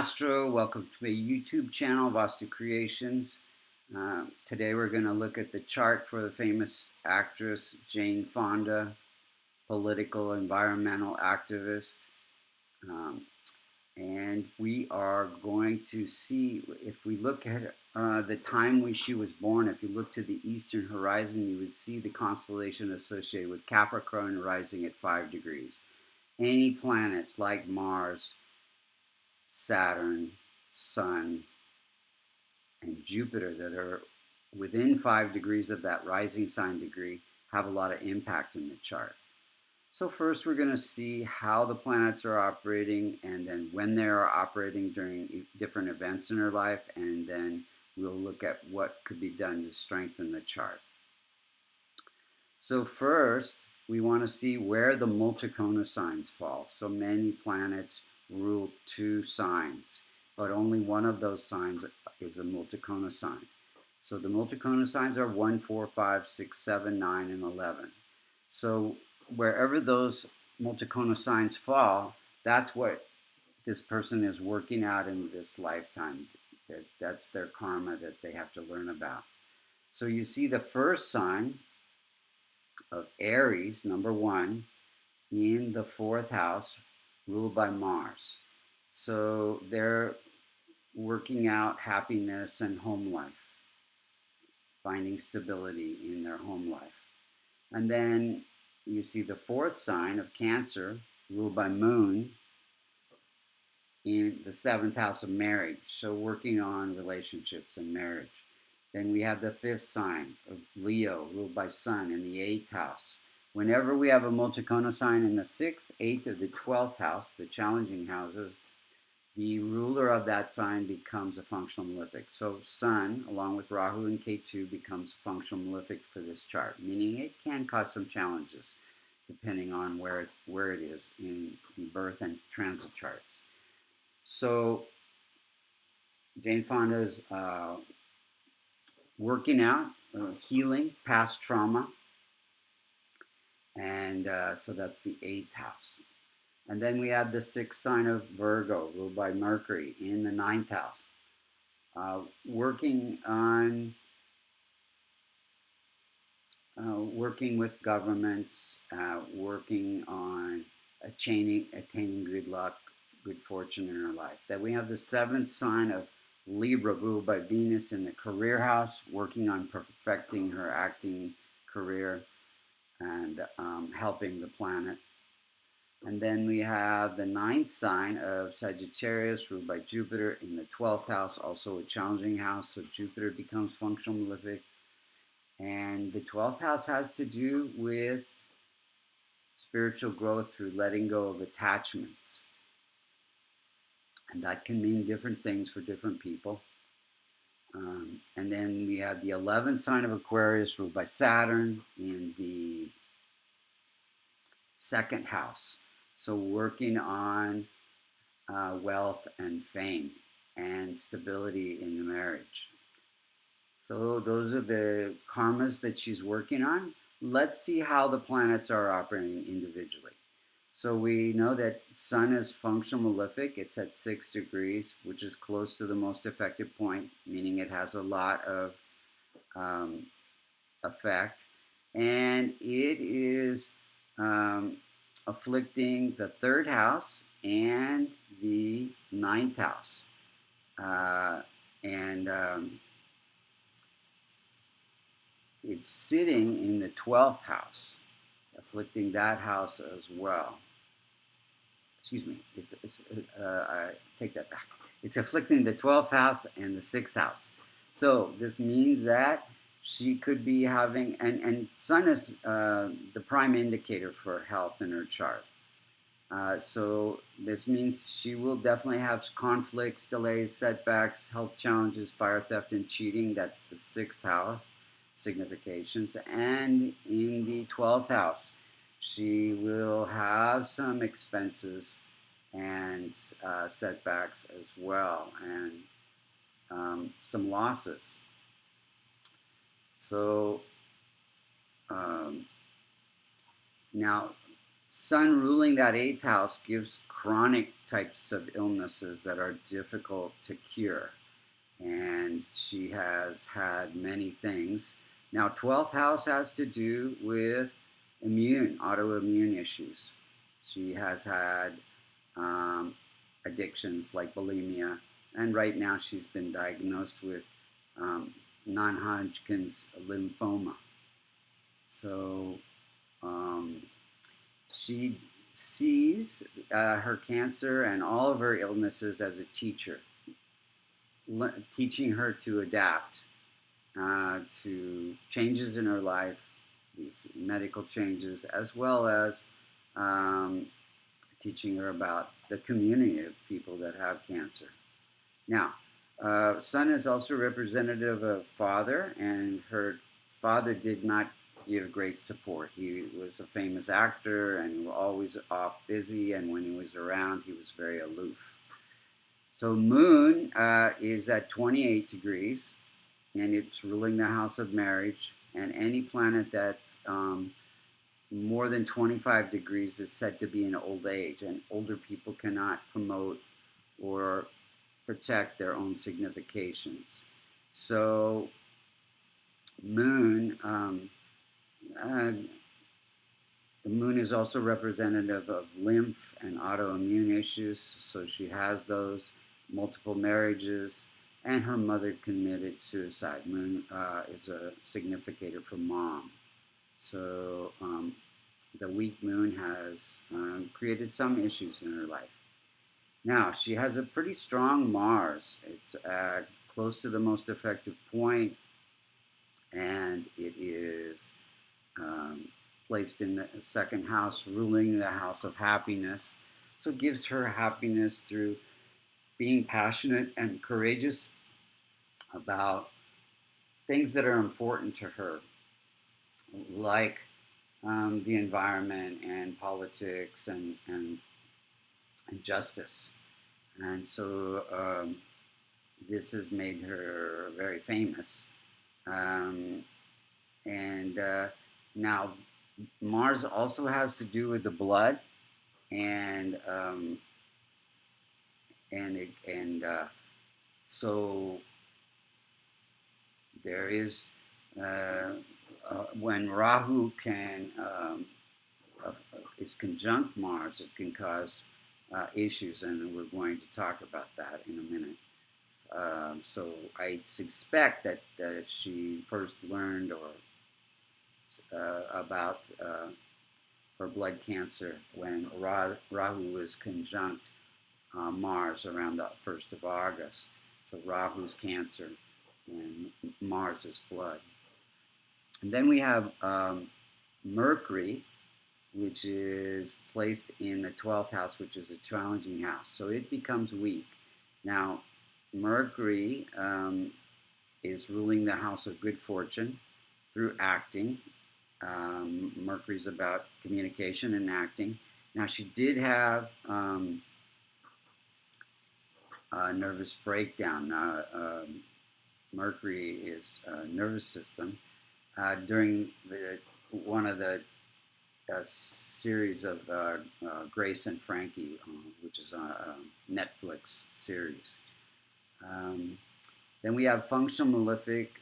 Mastro. Welcome to my YouTube channel, Vastu Creations. Today we're going to look at the chart for the famous actress Jane Fonda, political environmental activist. Um, and we are going to see, if we look at the time when she was born, if you look to the eastern horizon, you would see the constellation associated with Capricorn rising at 5 degrees. Any planets like Mars, Saturn, Sun, and Jupiter that are within 5 degrees of that rising sign degree have a lot of impact in the chart. So first we're going to see how the planets are operating, and then when they are operating during different events in our life, and then we'll look at what could be done to strengthen the chart. So first we want to see where the multicona signs fall. So many planets rule 2 signs, but only one of those signs is a multicona sign. So the multicona signs are 1, 4, 5, 6, 7, 9, and 11. So wherever those multicona signs fall, that's what this person is working out in this lifetime. That's their karma that they have to learn about. So you see the first sign of Aries, number 1, in the 4th house, ruled by Mars. So they're working out happiness and home life, finding stability in their home life. And then you see the 4th sign of Cancer, ruled by Moon, in the 7th house of marriage. So working on relationships and marriage. Then we have the 5th sign of Leo, ruled by Sun, in the 8th house. Whenever we have a multicona sign in the 6th, 8th, or the 12th house, the challenging houses, the ruler of that sign becomes a functional malefic. So Sun, along with Rahu and Ketu, becomes a functional malefic for this chart, meaning it can cause some challenges depending on where it is in birth and transit charts. So Jane Fonda's working out, healing past trauma, and so that's the 8th house. And then we have the 6th sign of Virgo, ruled by Mercury, in the 9th house, working with governments, working on attaining good luck, good fortune in our life. Then we have the 7th sign of Libra, ruled by Venus, in the career house, working on perfecting her acting career and helping the planet. And then we have the 9th sign of Sagittarius, ruled by Jupiter, in the 12th house, also a challenging house, so Jupiter becomes functional malefic. And the 12th house has to do with spiritual growth through letting go of attachments. And that can mean different things for different people. And then we have the 11th sign of Aquarius, ruled by Saturn, in the 2nd house. So working on wealth and fame and stability in the marriage. So those are the karmas that she's working on. Let's see how the planets are operating individually. So we know that Sun is functional malefic. It's at 6 degrees, which is close to the most effective point, meaning it has a lot of effect. And it is afflicting the 3rd house and the 9th house. It's sitting in the 12th house, afflicting that house as well. Excuse me, I take that back. It's afflicting the 12th house and the 6th house. So this means that she could be having, and Sun is the prime indicator for health in her chart. So this means she will definitely have conflicts, delays, setbacks, health challenges, fire, theft, and cheating. That's the 6th house significations. And in the 12th house, she will have some expenses and setbacks as well, and some losses. So now Sun ruling that 8th house gives chronic types of illnesses that are difficult to cure. And she has had many things. Now, 12th house has to do with autoimmune issues. She has had addictions like bulimia, and right now she's been diagnosed with non-Hodgkin's lymphoma. So she sees her cancer and all of her illnesses as a teacher, teaching her to adapt to changes in her life, these medical changes, as well as teaching her about the community of people that have cancer. Now, Sun is also representative of father, and her father did not give great support. He was a famous actor and always off busy, and when he was around, he was very aloof. So Moon is at 28 degrees, and it's ruling the house of marriage, and any planet that's more than 25 degrees is said to be in old age, and older people cannot promote or protect their own significations. So Moon, the Moon is also representative of lymph and autoimmune issues, so she has those, multiple marriages, and her mother committed suicide. Moon is a significator for mom. So the weak Moon has created some issues in her life. Now, she has a pretty strong Mars. It's close to the most effective point, and it is placed in the second house, ruling the house of happiness. So it gives her happiness through being passionate and courageous about things that are important to her, like the environment and politics and justice. And so this has made her very famous. Now Mars also has to do with the blood, and so there is when Rahu is conjunct Mars, it can cause issues, and we're going to talk about that in a minute. So I suspect that she first learned about her blood cancer when Rahu was conjunct Mars around the 1st of August. So Rahu's cancer and Mars is blood. And then we have Mercury, which is placed in the 12th house, which is a challenging house. So it becomes weak. Now, Mercury is ruling the house of good fortune through acting. Mercury's about communication and acting. Now, she did have a nervous breakdown. Mercury is nervous system. During one of the series of Grace and Frankie, which is a Netflix series. Then we have functional malefic,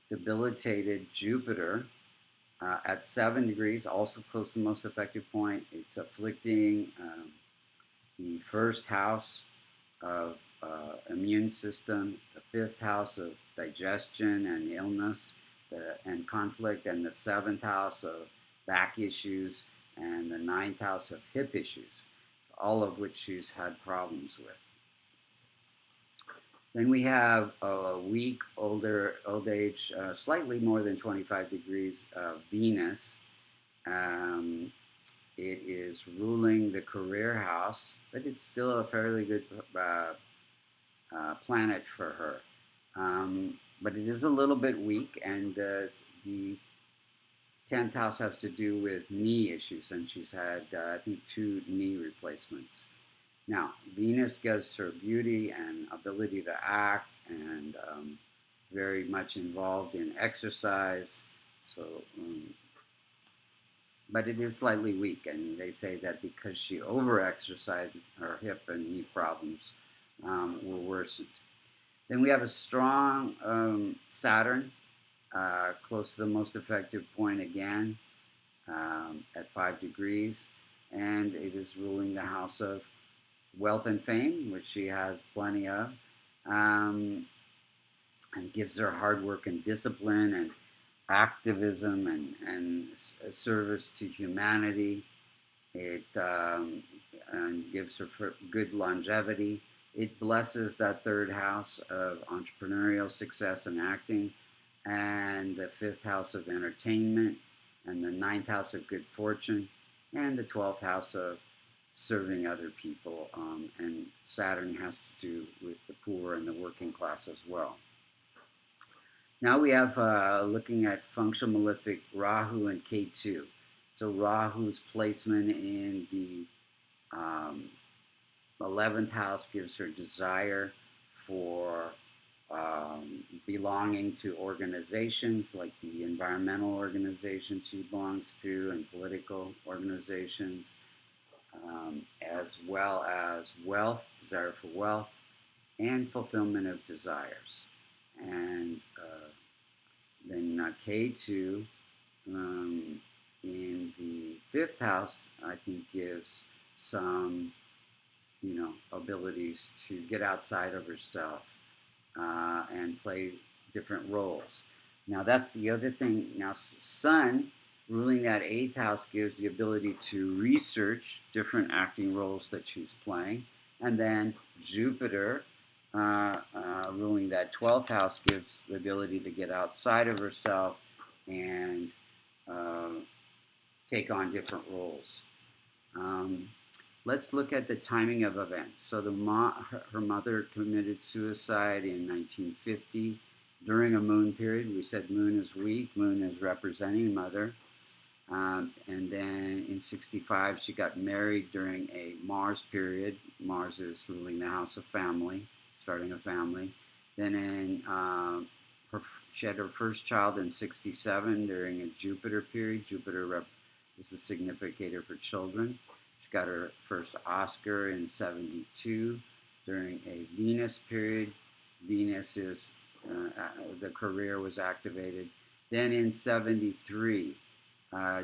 debilitated Jupiter at 7 degrees, also close to the most effective point. It's afflicting the first house of immune system, the 5th house of digestion and illness and conflict, and the 7th house of back issues, and the 9th house of hip issues, all of which she's had problems with. Then we have a weak, old age, slightly more than 25 degrees, Venus. It is ruling the career house, but it's still a fairly good planet for her. But it is a little bit weak, and the 10th house has to do with knee issues, and she's had, I think, 2 knee replacements. Now, Venus gives her beauty and ability to act, and very much involved in exercise. So but it is slightly weak, and they say that because she overexercised, her hip and knee problems were worsened. Then we have a strong Saturn, close to the most effective point again, at 5 degrees, and it is ruling the house of wealth and fame, which she has plenty of, and gives her hard work and discipline and activism and service to humanity. It and gives her good longevity. It blesses that third house of entrepreneurial success and acting, and the fifth house of entertainment, and the ninth house of good fortune, and the 12th house of serving other people. And Saturn has to do with the poor and the working class as well. Now we have looking at functional malefic Rahu and Ketu. So Rahu's placement in the 11th house gives her desire for belonging to organizations like the environmental organizations she belongs to and political organizations, as well as wealth, desire for wealth, and fulfillment of desires. And then K2 in the fifth house, I think, gives some, abilities to get outside of herself and play different roles. Now, that's the other thing. Now, Sun, ruling that eighth house, gives the ability to research different acting roles that she's playing. And then Jupiter, ruling that 12th house, gives the ability to get outside of herself and take on different roles. Let's look at the timing of events. So her mother committed suicide in 1950 during a moon period. We said moon is weak, moon is representing mother. And then in 65, she got married during a Mars period. Mars is ruling the house of family, starting a family. Then she had her first child in 67 during a Jupiter period. Jupiter is the significator for children. She got her first Oscar in 72 during a Venus period. Venus is, the career was activated. Then in 73,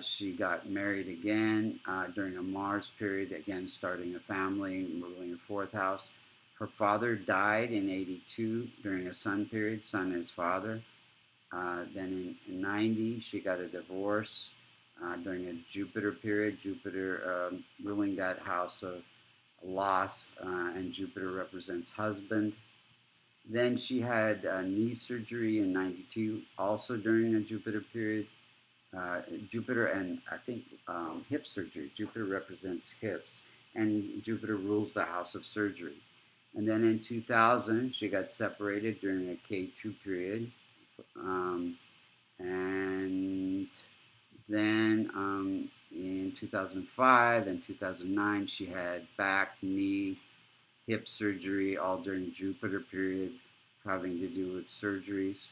she got married again during a Mars period, again starting a family, ruling the fourth house. Her father died in 82 during a Sun period, Sun is father. Then in 90, she got a divorce during a Jupiter period, Jupiter ruling that house of loss, and Jupiter represents husband. Then she had knee surgery in 92, also during a Jupiter period. Jupiter and I think hip surgery. Jupiter represents hips, and Jupiter rules the house of surgery. And then in 2000, she got separated during a K2 period. And then in 2005 and 2009, she had back, knee, hip surgery, all during Jupiter period, having to do with surgeries.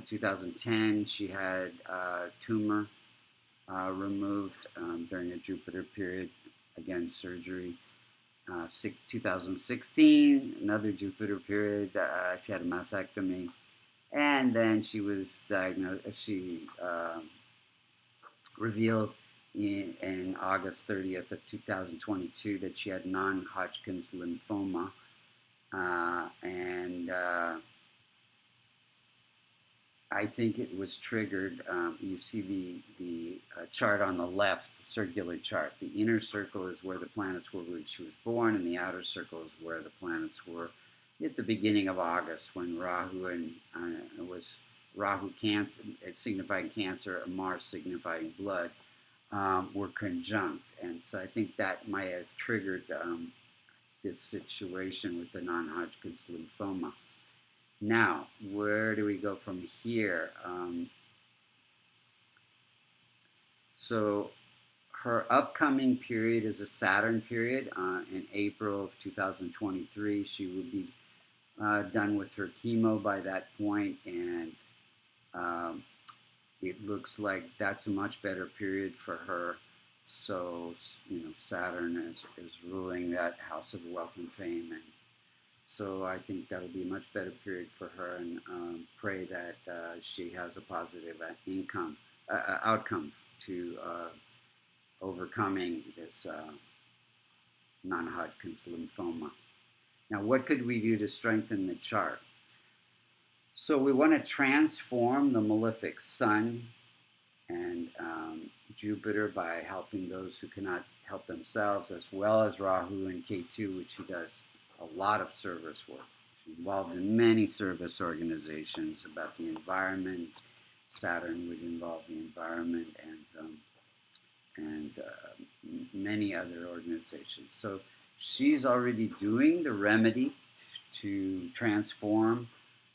2010, she had a tumor removed during a Jupiter period, again surgery. 2016, another Jupiter period, she had a mastectomy. And then she was diagnosed, she revealed in August 30th of 2022 that she had non-Hodgkin's lymphoma. And I think it was triggered. You see the chart on the left, the circular chart. The inner circle is where the planets were when she was born, and the outer circle is where the planets were at the beginning of August, when Rahu and was Rahu Cancer, signifying Cancer, and Mars signifying blood, were conjunct, and so I think that might have triggered this situation with the non-Hodgkin's lymphoma. Now, where do we go from here? So her upcoming period is a Saturn period. In April of 2023, she will be done with her chemo by that point, and it looks like that's a much better period for her So, Saturn is ruling that house of wealth and fame. And so I think that'll be a much better period for her, and pray that she has a positive outcome to overcoming this non-Hodgkin's lymphoma. Now, what could we do to strengthen the chart? So we want to transform the malefic Sun and Jupiter by helping those who cannot help themselves, as well as Rahu and Ketu, which he does a lot of service work. He's involved in many service organizations about the environment. Saturn would involve the environment and many other organizations. So she's already doing the remedy to transform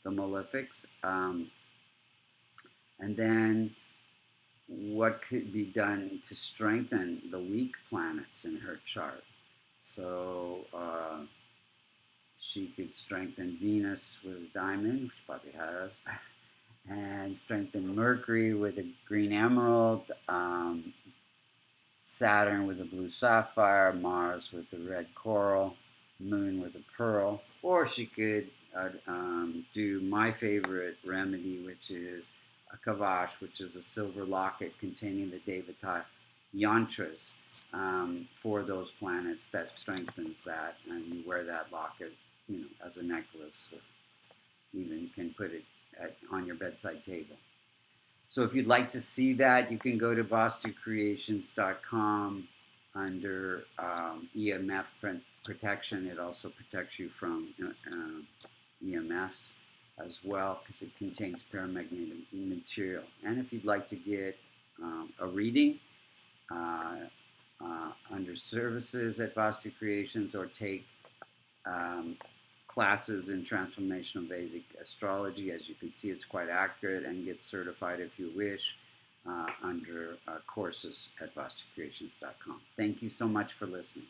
the malefics. And then what could be done to strengthen the weak planets in her chart? So she could strengthen Venus with a diamond, which probably has, and strengthen Mercury with a green emerald, Saturn with a blue sapphire, Mars with the red coral, Moon with a pearl. Or she could do my favorite remedy, which is a kavash, which is a silver locket containing the Devata yantras for those planets, that strengthens that. And you wear that locket, as a necklace, or even can put it on your bedside table. So if you'd like to see that, you can go to vastucreations.com under EMF protection. It also protects you from EMFs as well, because it contains paramagnetic material. And if you'd like to get a reading under services at Vastu Creations, or take classes in transformational Vedic astrology, as you can see, it's quite accurate, and get certified if you wish under courses at vastucreations.com. Thank you so much for listening.